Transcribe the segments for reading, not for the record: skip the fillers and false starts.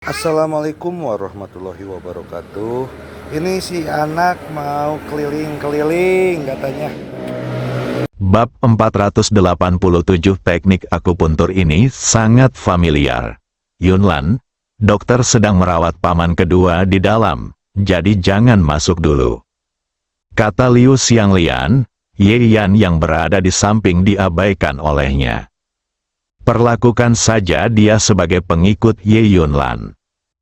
Assalamualaikum warahmatullahi wabarakatuh. Ini si anak mau keliling-keliling katanya. Bab 487 teknik akupuntur ini sangat familiar. Yunlan, dokter sedang merawat paman kedua di dalam, jadi jangan masuk dulu. Kata Liu Xianglian, Ye Yan yang berada di samping diabaikan olehnya. Perlakukan saja dia sebagai pengikut Ye Yunlan.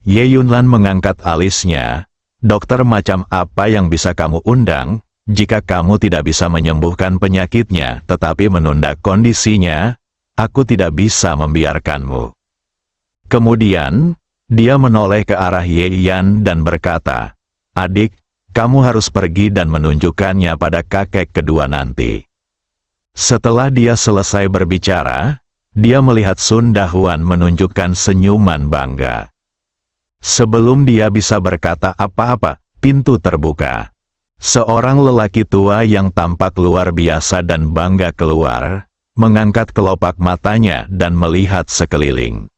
Ye Yunlan mengangkat alisnya. Dokter macam apa yang bisa kamu undang, jika kamu tidak bisa menyembuhkan penyakitnya tetapi menunda kondisinya, aku tidak bisa membiarkanmu. Kemudian, dia menoleh ke arah Ye Yan dan berkata, adik, kamu harus pergi dan menunjukkannya pada kakek kedua nanti. Setelah dia selesai berbicara, dia melihat Sun Dahuan menunjukkan senyuman bangga. Sebelum dia bisa berkata apa-apa, pintu terbuka. Seorang lelaki tua yang tampak luar biasa dan bangga keluar, mengangkat kelopak matanya dan melihat sekeliling.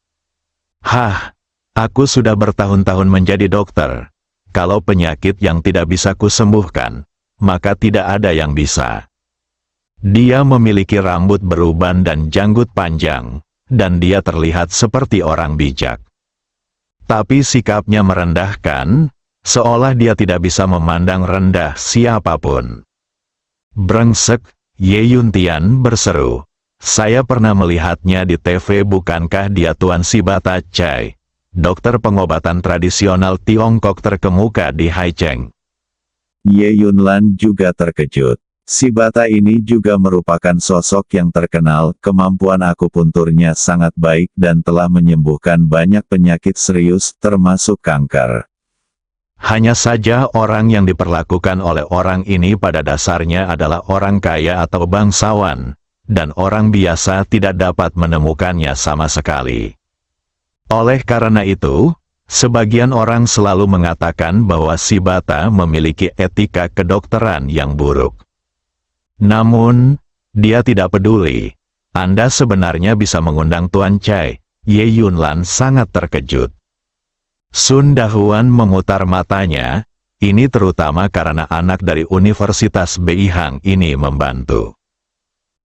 Hah, aku sudah bertahun-tahun menjadi dokter. Kalau penyakit yang tidak bisa kusembuhkan, maka tidak ada yang bisa. Dia memiliki rambut beruban dan janggut panjang, dan dia terlihat seperti orang bijak. Tapi sikapnya merendahkan, seolah dia tidak bisa memandang rendah siapapun. Brengsek, Ye Yuntian berseru. Saya pernah melihatnya di TV, bukankah dia Tuan Shibata Chai, dokter pengobatan tradisional Tiongkok terkemuka di Haicheng? Ye Yunlan juga terkejut. Shibata ini juga merupakan sosok yang terkenal, kemampuan akupunturnya sangat baik dan telah menyembuhkan banyak penyakit serius, termasuk kanker. Hanya saja orang yang diperlakukan oleh orang ini pada dasarnya adalah orang kaya atau bangsawan, dan orang biasa tidak dapat menemukannya sama sekali. Oleh karena itu, sebagian orang selalu mengatakan bahwa Shibata memiliki etika kedokteran yang buruk. Namun, dia tidak peduli. Anda sebenarnya bisa mengundang Tuan Chai. Ye Yunlan sangat terkejut. Sun Dahuan memutar matanya, ini terutama karena anak dari Universitas Beihang ini membantu.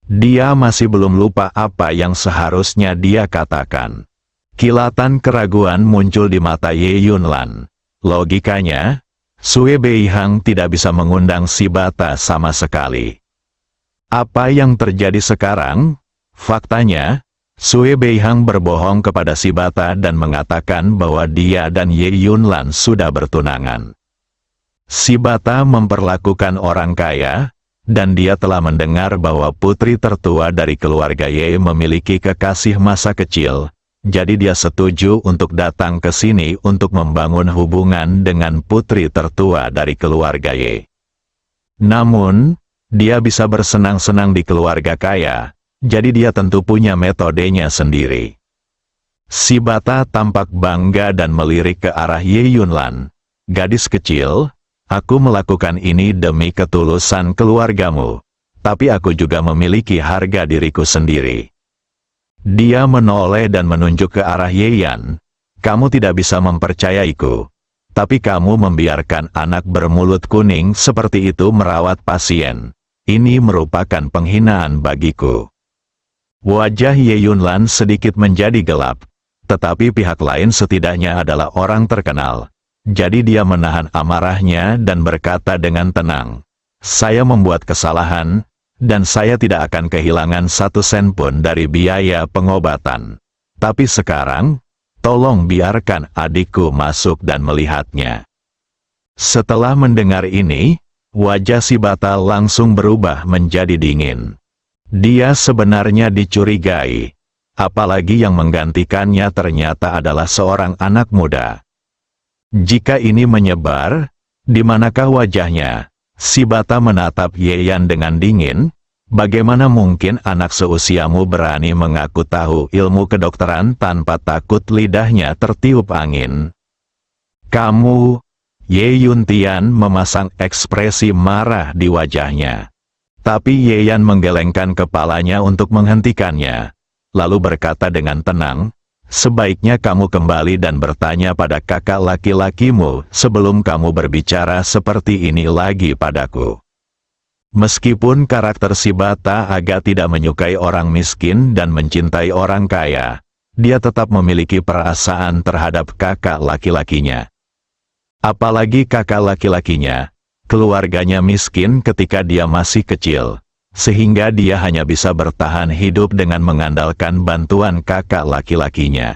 Dia masih belum lupa apa yang seharusnya dia katakan. Kilatan keraguan muncul di mata Ye Yunlan. Logikanya, Sue Beihang tidak bisa mengundang Shibata sama sekali. Apa yang terjadi sekarang? Faktanya, Sue Beihang berbohong kepada Shibata dan mengatakan bahwa dia dan Ye Yunlan sudah bertunangan. Shibata memperlakukan orang kaya, dan dia telah mendengar bahwa putri tertua dari keluarga Ye memiliki kekasih masa kecil, jadi dia setuju untuk datang ke sini untuk membangun hubungan dengan putri tertua dari keluarga Ye. Namun, dia bisa bersenang-senang di keluarga kaya, jadi dia tentu punya metodenya sendiri. Shibata tampak bangga dan melirik ke arah Ye Yunlan. Gadis kecil, aku melakukan ini demi ketulusan keluargamu, tapi aku juga memiliki harga diriku sendiri. Dia menoleh dan menunjuk ke arah Ye Yan. Kamu tidak bisa mempercayaiku, tapi kamu membiarkan anak bermulut kuning seperti itu merawat pasien. Ini merupakan penghinaan bagiku. Wajah Ye Yunlan sedikit menjadi gelap, tetapi pihak lain setidaknya adalah orang terkenal. Jadi dia menahan amarahnya dan berkata dengan tenang, saya membuat kesalahan, dan saya tidak akan kehilangan 1 sen pun dari biaya pengobatan. Tapi sekarang, tolong biarkan adikku masuk dan melihatnya. Setelah mendengar ini, wajah Shibata langsung berubah menjadi dingin. Dia sebenarnya dicurigai, apalagi yang menggantikannya ternyata adalah seorang anak muda. Jika ini menyebar, di manakah wajahnya? Shibata menatap Ye Yan dengan dingin. Bagaimana mungkin anak seusiamu berani mengaku tahu ilmu kedokteran tanpa takut lidahnya tertiup angin? Kamu... Ye Yuntian memasang ekspresi marah di wajahnya. Tapi Ye Yan menggelengkan kepalanya untuk menghentikannya, lalu berkata dengan tenang, sebaiknya kamu kembali dan bertanya pada kakak laki-lakimu sebelum kamu berbicara seperti ini lagi padaku. Meskipun karakter si bata agak tidak menyukai orang miskin dan mencintai orang kaya, dia tetap memiliki perasaan terhadap kakak laki-lakinya. Apalagi kakak laki-lakinya, keluarganya miskin ketika dia masih kecil, sehingga dia hanya bisa bertahan hidup dengan mengandalkan bantuan kakak laki-lakinya.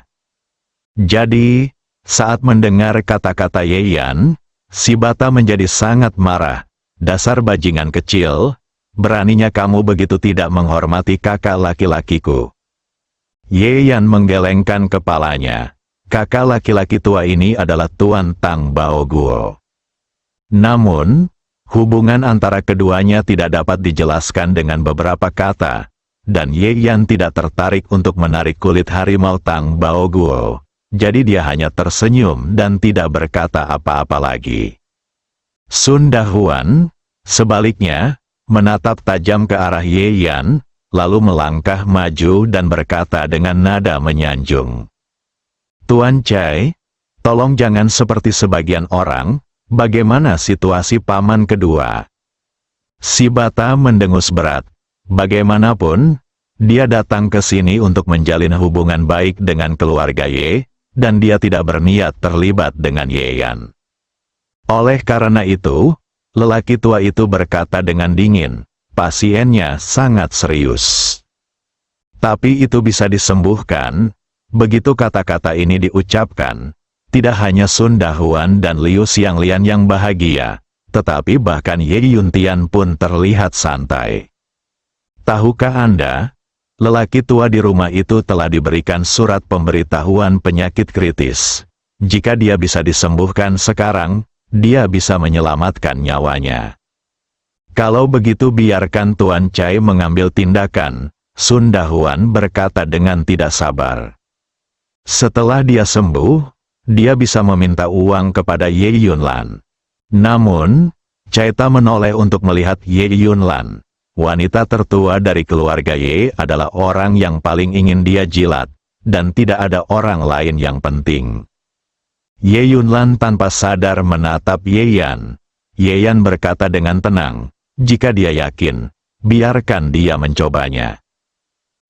Jadi, saat mendengar kata-kata Yeyan, si bata menjadi sangat marah. Dasar bajingan kecil, beraninya kamu begitu tidak menghormati kakak laki-lakiku. Yeyan menggelengkan kepalanya. Kakak laki-laki tua ini adalah Tuan Tang Baoguo. Namun, hubungan antara keduanya tidak dapat dijelaskan dengan beberapa kata, dan Yeyan tidak tertarik untuk menarik kulit harimau Tang Baoguo. Jadi dia hanya tersenyum dan tidak berkata apa-apa lagi. Sun Dahuan, sebaliknya, menatap tajam ke arah Yeyan, lalu melangkah maju dan berkata dengan nada menyanjung. Tuan Cai, tolong jangan seperti sebagian orang, bagaimana situasi paman kedua? Si bata mendengus berat. Bagaimanapun, dia datang ke sini untuk menjalin hubungan baik dengan keluarga Ye, dan dia tidak berniat terlibat dengan Yeyan. Oleh karena itu, lelaki tua itu berkata dengan dingin, pasiennya sangat serius. Tapi itu bisa disembuhkan. Begitu kata-kata ini diucapkan, tidak hanya Sun Dahuan dan Liu Xianglian yang bahagia, tetapi bahkan Ye Yuntian pun terlihat santai. Tahukah Anda, lelaki tua di rumah itu telah diberikan surat pemberitahuan penyakit kritis. Jika dia bisa disembuhkan sekarang, dia bisa menyelamatkan nyawanya. Kalau begitu biarkan Tuan Cai mengambil tindakan, Sun Dahuan berkata dengan tidak sabar. Setelah dia sembuh, dia bisa meminta uang kepada Ye Yunlan. Namun, Caita menoleh untuk melihat Ye Yunlan. Wanita tertua dari keluarga Ye adalah orang yang paling ingin dia jilat, dan tidak ada orang lain yang penting. Ye Yunlan tanpa sadar menatap Yeyan. Yeyan berkata dengan tenang, jika dia yakin, biarkan dia mencobanya.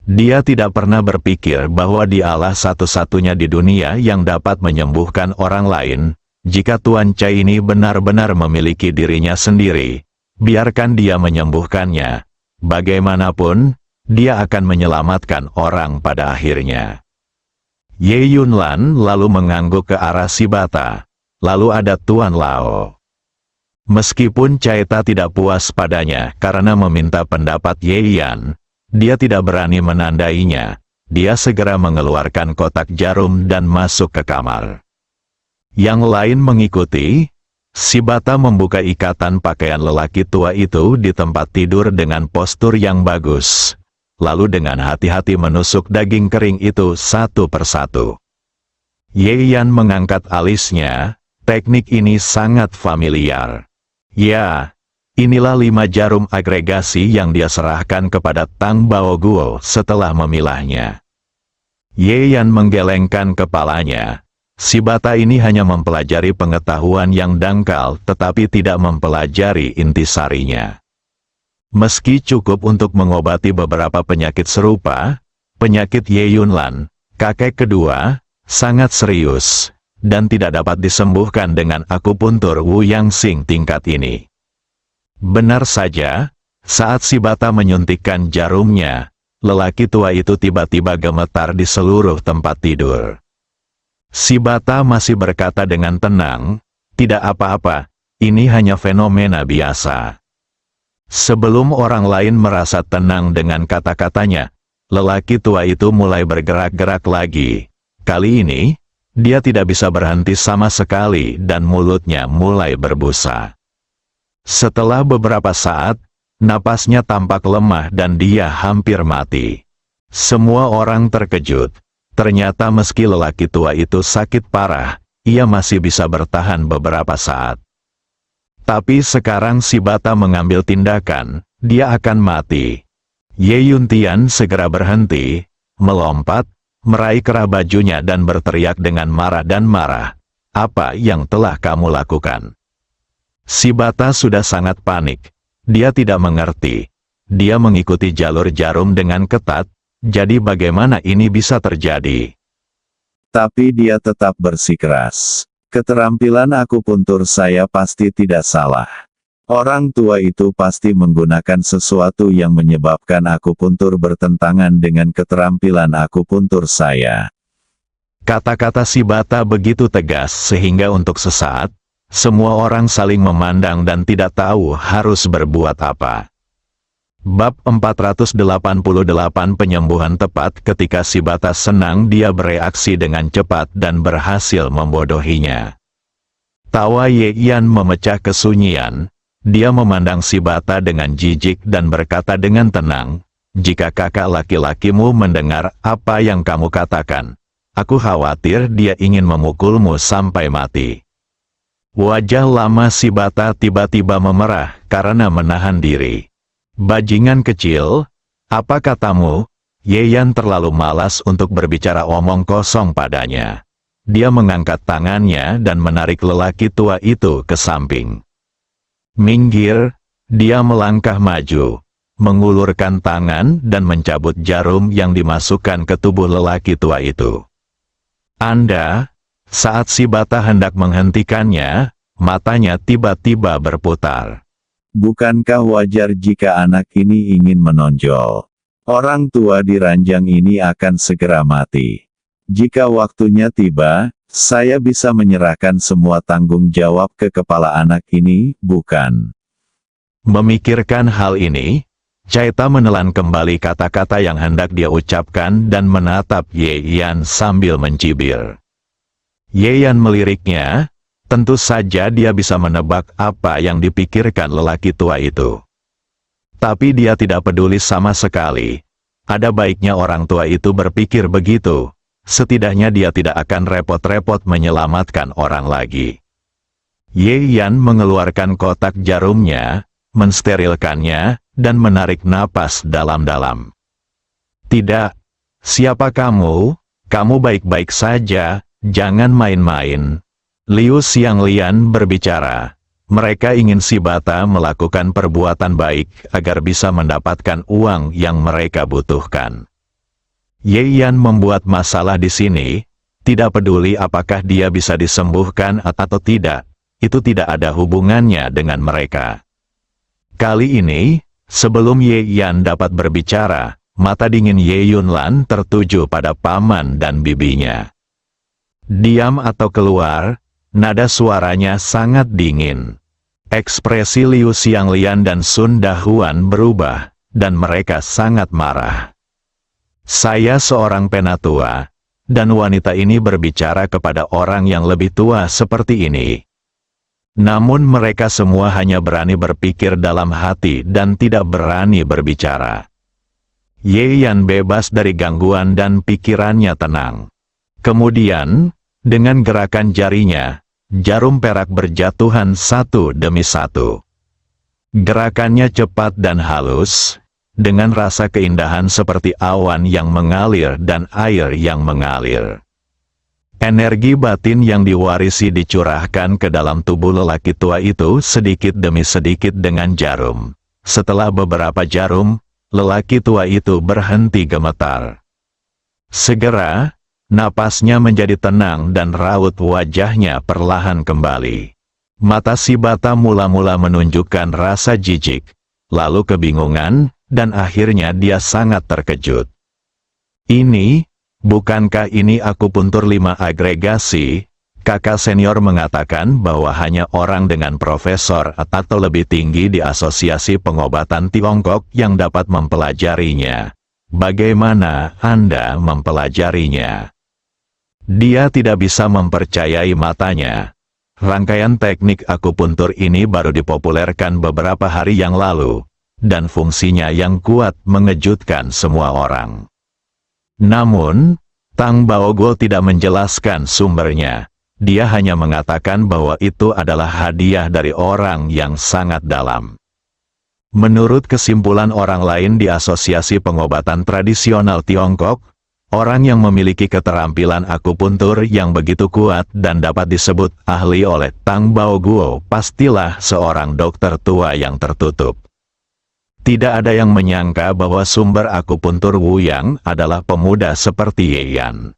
Dia tidak pernah berpikir bahwa dialah satu-satunya di dunia yang dapat menyembuhkan orang lain. Jika Tuan Cai ini benar-benar memiliki dirinya sendiri, biarkan dia menyembuhkannya. Bagaimanapun, dia akan menyelamatkan orang pada akhirnya. Ye Yunlan lalu mengangguk ke arah si bata. Lalu ada Tuan Lao. Meskipun Caita tidak puas padanya karena meminta pendapat Yeyan, dia tidak berani menandainya. Dia segera mengeluarkan kotak jarum dan masuk ke kamar. Yang lain mengikuti. Si bata membuka ikatan pakaian lelaki tua itu di tempat tidur dengan postur yang bagus. Lalu dengan hati-hati menusuk daging kering itu satu persatu. Yeyan mengangkat alisnya, teknik ini sangat familiar. Ya, inilah 5 jarum agregasi yang dia serahkan kepada Tang Baoguo setelah memilahnya. Yeyan menggelengkan kepalanya. Si bata ini hanya mempelajari pengetahuan yang dangkal tetapi tidak mempelajari intisarinya. Meski cukup untuk mengobati beberapa penyakit serupa, penyakit Ye Yunlan, kakek kedua, sangat serius, dan tidak dapat disembuhkan dengan akupuntur Wu Yang Xing tingkat ini. Benar saja, saat si bata menyuntikkan jarumnya, lelaki tua itu tiba-tiba gemetar di seluruh tempat tidur. Si bata masih berkata dengan tenang, tidak apa-apa, ini hanya fenomena biasa. Sebelum orang lain merasa tenang dengan kata-katanya, lelaki tua itu mulai bergerak-gerak lagi. Kali ini, dia tidak bisa berhenti sama sekali dan mulutnya mulai berbusa. Setelah beberapa saat, napasnya tampak lemah dan dia hampir mati. Semua orang terkejut. Ternyata meski lelaki tua itu sakit parah, ia masih bisa bertahan beberapa saat. Tapi sekarang si bata mengambil tindakan, dia akan mati. Ye Yuntian segera berhenti, melompat, meraih kerah bajunya dan berteriak dengan marah dan marah. Apa yang telah kamu lakukan? Si bata sudah sangat panik. Dia tidak mengerti. Dia mengikuti jalur jarum dengan ketat, jadi bagaimana ini bisa terjadi? Tapi dia tetap bersikeras. Keterampilan akupuntur saya pasti tidak salah. Orang tua itu pasti menggunakan sesuatu yang menyebabkan akupuntur bertentangan dengan keterampilan akupuntur saya. Kata-kata si bata begitu tegas sehingga untuk sesaat, semua orang saling memandang dan tidak tahu harus berbuat apa. Bab 488 Penyembuhan tepat. Ketika si bata senang, dia bereaksi dengan cepat dan berhasil membodohinya. Tawa Ye Yan memecah kesunyian. Dia memandang si bata dengan jijik dan berkata dengan tenang, "Jika kakak laki-lakimu mendengar apa yang kamu katakan, aku khawatir dia ingin memukulmu sampai mati." Wajah lama si bata tiba-tiba memerah karena menahan diri. "Bajingan kecil, apa katamu?" Ye Yan terlalu malas untuk berbicara omong kosong padanya. Dia mengangkat tangannya dan menarik lelaki tua itu ke samping. "Minggir!" Dia melangkah maju, mengulurkan tangan dan mencabut jarum yang dimasukkan ke tubuh lelaki tua itu. "Anda..." Saat si bata hendak menghentikannya, matanya tiba-tiba berputar. Bukankah wajar jika anak ini ingin menonjol? Orang tua di ranjang ini akan segera mati. Jika waktunya tiba, saya bisa menyerahkan semua tanggung jawab ke kepala anak ini, bukan? Memikirkan hal ini, Caita menelan kembali kata-kata yang hendak dia ucapkan dan menatap Ye Yan sambil mencibir. Ye Yan meliriknya, tentu saja dia bisa menebak apa yang dipikirkan lelaki tua itu. Tapi dia tidak peduli sama sekali. Ada baiknya orang tua itu berpikir begitu. Setidaknya dia tidak akan repot-repot menyelamatkan orang lagi. Ye Yan mengeluarkan kotak jarumnya, mensterilkannya, dan menarik napas dalam-dalam. "Tidak. Siapa kamu? Kamu baik-baik saja, jangan main-main." Liu Xianglian berbicara. Mereka ingin si bata melakukan perbuatan baik agar bisa mendapatkan uang yang mereka butuhkan. Ye Yan membuat masalah di sini, tidak peduli apakah dia bisa disembuhkan atau tidak, itu tidak ada hubungannya dengan mereka. Kali ini, sebelum Ye Yan dapat berbicara, mata dingin Ye Yunlan tertuju pada paman dan bibinya. "Diam atau keluar." Nada suaranya sangat dingin. Ekspresi Liu Xianglian dan Sun Dahuan berubah, dan mereka sangat marah. "Saya seorang penatua, dan wanita ini berbicara kepada orang yang lebih tua seperti ini." Namun mereka semua hanya berani berpikir dalam hati dan tidak berani berbicara. Ye Yan bebas dari gangguan dan pikirannya tenang. Kemudian, dengan gerakan jarinya, jarum perak berjatuhan satu demi satu. Gerakannya cepat dan halus, dengan rasa keindahan seperti awan yang mengalir dan air yang mengalir. Energi batin yang diwarisi dicurahkan ke dalam tubuh lelaki tua itu sedikit demi sedikit dengan jarum. Setelah beberapa jarum, lelaki tua itu berhenti gemetar. Segera, napasnya menjadi tenang dan raut wajahnya perlahan kembali. Mata si bata mula-mula menunjukkan rasa jijik, lalu kebingungan, dan akhirnya dia sangat terkejut. Bukankah ini akupuntur 5 agregasi? Kakak senior mengatakan bahwa hanya orang dengan profesor atau lebih tinggi di Asosiasi Pengobatan Tiongkok yang dapat mempelajarinya. Bagaimana Anda mempelajarinya? Dia tidak bisa mempercayai matanya. Rangkaian teknik akupuntur ini baru dipopulerkan beberapa hari yang lalu, dan fungsinya yang kuat mengejutkan semua orang. Namun, Tang Baoguo tidak menjelaskan sumbernya. Dia hanya mengatakan bahwa itu adalah hadiah dari orang yang sangat dalam. Menurut kesimpulan orang lain di Asosiasi Pengobatan Tradisional Tiongkok, Orang yang memiliki keterampilan akupuntur yang begitu kuat dan dapat disebut ahli oleh Tang Baoguo pastilah seorang dokter tua yang tertutup. Tidak ada yang menyangka bahwa sumber akupuntur Wu Yang adalah pemuda seperti Ye Yan.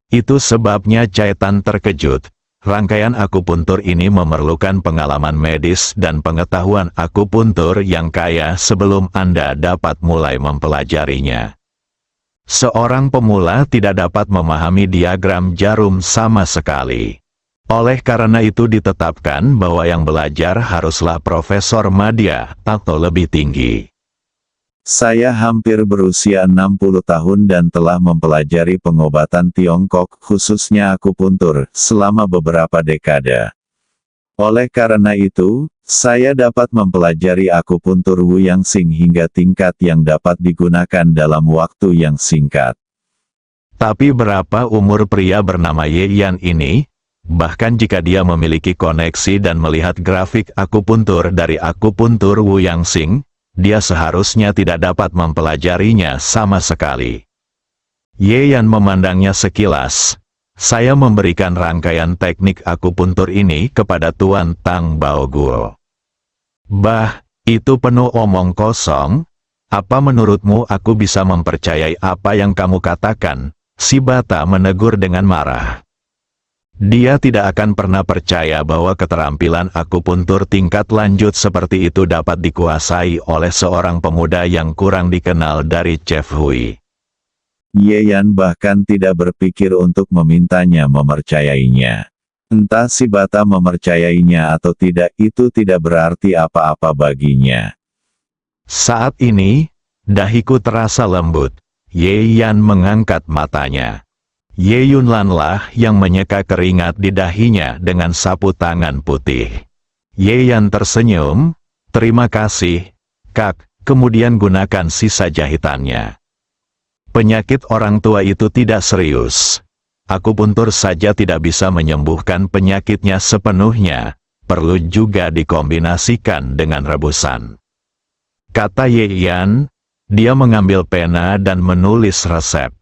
Itu sebabnya Cai Tan terkejut. Rangkaian akupuntur ini memerlukan pengalaman medis dan pengetahuan akupuntur yang kaya sebelum Anda dapat mulai mempelajarinya. Seorang pemula tidak dapat memahami diagram jarum sama sekali. Oleh karena itu ditetapkan bahwa yang belajar haruslah profesor madya atau lebih tinggi. Saya hampir berusia 60 tahun dan telah mempelajari pengobatan Tiongkok, khususnya akupuntur, selama beberapa dekade. Oleh karena itu, saya dapat mempelajari akupuntur Wu Yang Xing hingga tingkat yang dapat digunakan dalam waktu yang singkat. Tapi berapa umur pria bernama Ye Yan ini? Bahkan jika dia memiliki koneksi dan melihat grafik akupuntur dari akupuntur Wu Yang Xing, dia seharusnya tidak dapat mempelajarinya sama sekali. Ye Yan memandangnya sekilas. Saya memberikan rangkaian teknik akupuntur ini kepada Tuan Tang Baoguo. Bah, itu penuh omong kosong. Apa menurutmu aku bisa mempercayai apa yang kamu katakan? Si Bata menegur dengan marah. Dia tidak akan pernah percaya bahwa keterampilan akupuntur tingkat lanjut seperti itu dapat dikuasai oleh seorang pemuda yang kurang dikenal dari Chef Hui. Ye Yan bahkan tidak berpikir untuk memintanya mempercayainya. Entah si Bata mempercayainya atau tidak, itu tidak berarti apa-apa baginya. Saat ini, dahiku terasa lembut. Ye Yan mengangkat matanya. Ye Yunlan lah yang menyeka keringat di dahinya dengan sapu tangan putih. Ye Yan tersenyum, "Terima kasih, Kak," kemudian gunakan sisa jahitannya. Penyakit orang tua itu tidak serius. Akupuntur saja tidak bisa menyembuhkan penyakitnya sepenuhnya, perlu juga dikombinasikan dengan rebusan. Kata Ye Yan, dia mengambil pena dan menulis resep.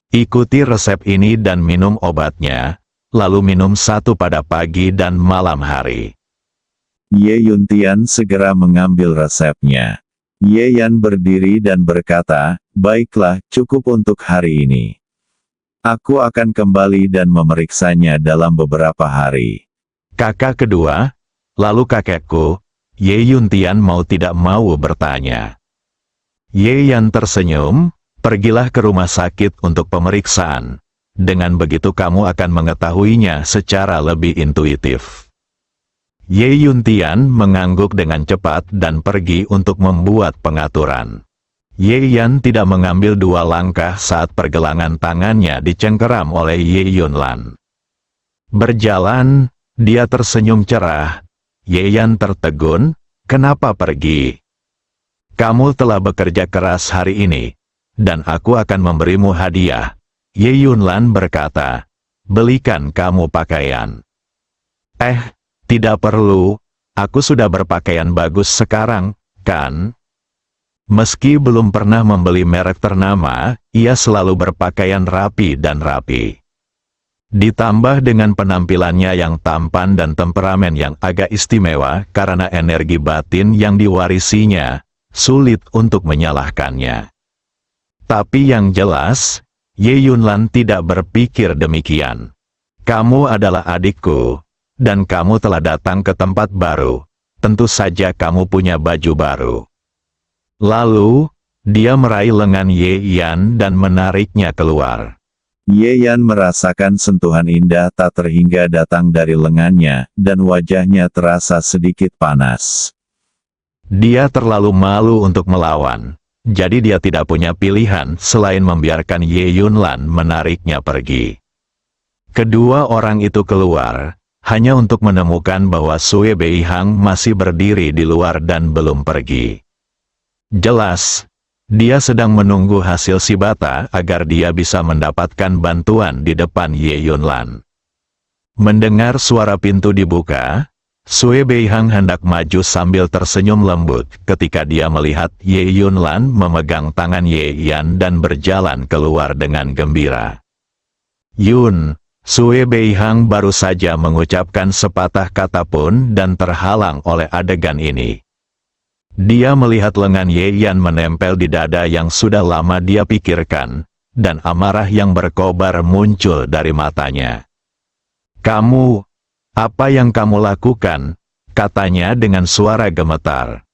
Ikuti resep ini dan minum obatnya, lalu minum satu pada pagi dan malam hari. Ye Yuntian segera mengambil resepnya. Ye Yan berdiri dan berkata, "Baiklah, cukup untuk hari ini. Aku akan kembali dan memeriksanya dalam beberapa hari." Kakak kedua, lalu kakekku, Ye Yuntian mau tidak mau bertanya. Ye Yan tersenyum, "Pergilah ke rumah sakit untuk pemeriksaan. Dengan begitu kamu akan mengetahuinya secara lebih intuitif." Ye Yuntian mengangguk dengan cepat dan pergi untuk membuat pengaturan. Ye Yan tidak mengambil dua langkah saat pergelangan tangannya dicengkeram oleh Ye Yunlan. Berjalan, dia tersenyum cerah. Ye Yan tertegun, "Kenapa pergi? Kamu telah bekerja keras hari ini, dan aku akan memberimu hadiah." Ye Yunlan berkata, "Belikan kamu pakaian." Tidak perlu, aku sudah berpakaian bagus sekarang, kan?" Meski belum pernah membeli merek ternama, ia selalu berpakaian rapi dan rapi. Ditambah dengan penampilannya yang tampan dan temperamen yang agak istimewa karena energi batin yang diwarisinya, sulit untuk menyalahkannya. Tapi yang jelas, Ye Yunlan tidak berpikir demikian. "Kamu adalah adikku. Dan kamu telah datang ke tempat baru, tentu saja kamu punya baju baru." Lalu, dia meraih lengan Ye Yan dan menariknya keluar. Ye Yan merasakan sentuhan indah tak terhingga datang dari lengannya, dan wajahnya terasa sedikit panas. Dia terlalu malu untuk melawan, jadi dia tidak punya pilihan selain membiarkan Ye Yunlan menariknya pergi. Kedua orang itu keluar, hanya untuk menemukan bahwa Sue Beihang masih berdiri di luar dan belum pergi. Jelas, dia sedang menunggu hasil si Bata agar dia bisa mendapatkan bantuan di depan Ye Yunlan. Mendengar suara pintu dibuka, Sue Beihang hendak maju sambil tersenyum lembut ketika dia melihat Ye Yunlan memegang tangan Ye Yan dan berjalan keluar dengan gembira. "Yun," Sue Beihang baru saja mengucapkan sepatah kata pun dan terhalang oleh adegan ini. Dia melihat lengan Ye Yan menempel di dada yang sudah lama dia pikirkan, dan amarah yang berkobar muncul dari matanya. "Kamu, apa yang kamu lakukan?" katanya dengan suara gemetar.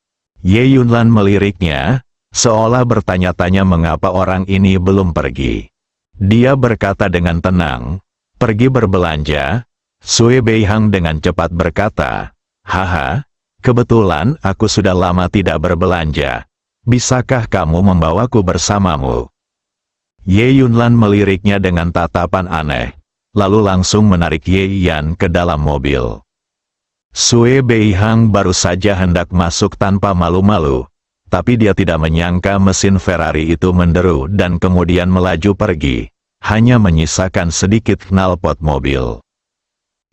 Ye Yunlan meliriknya, seolah bertanya-tanya mengapa orang ini belum pergi. Dia berkata dengan tenang, "Pergi berbelanja." Sue Beihang dengan cepat berkata, "Haha, kebetulan aku sudah lama tidak berbelanja. Bisakah kamu membawaku bersamamu?" Ye Yunlan meliriknya dengan tatapan aneh, lalu langsung menarik Ye Yan ke dalam mobil. Sue Beihang baru saja hendak masuk tanpa malu-malu, tapi dia tidak menyangka mesin Ferrari itu menderu dan kemudian melaju pergi, hanya menyisakan sedikit knalpot mobil.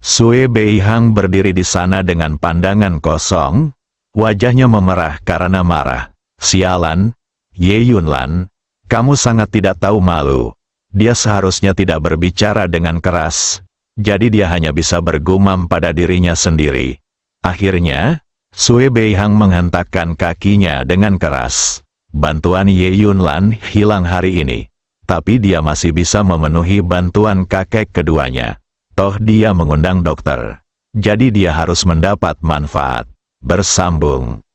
Sue Beihang berdiri di sana dengan pandangan kosong, wajahnya memerah karena marah. "Sialan, Ye Yunlan, kamu sangat tidak tahu malu." Dia seharusnya tidak berbicara dengan keras, jadi dia hanya bisa bergumam pada dirinya sendiri. Akhirnya, Sue Beihang menghentakkan kakinya dengan keras. Bantuan Ye Yunlan hilang hari ini, tapi dia masih bisa memenuhi bantuan kakek keduanya. Toh dia mengundang dokter, jadi dia harus mendapat manfaat. Bersambung.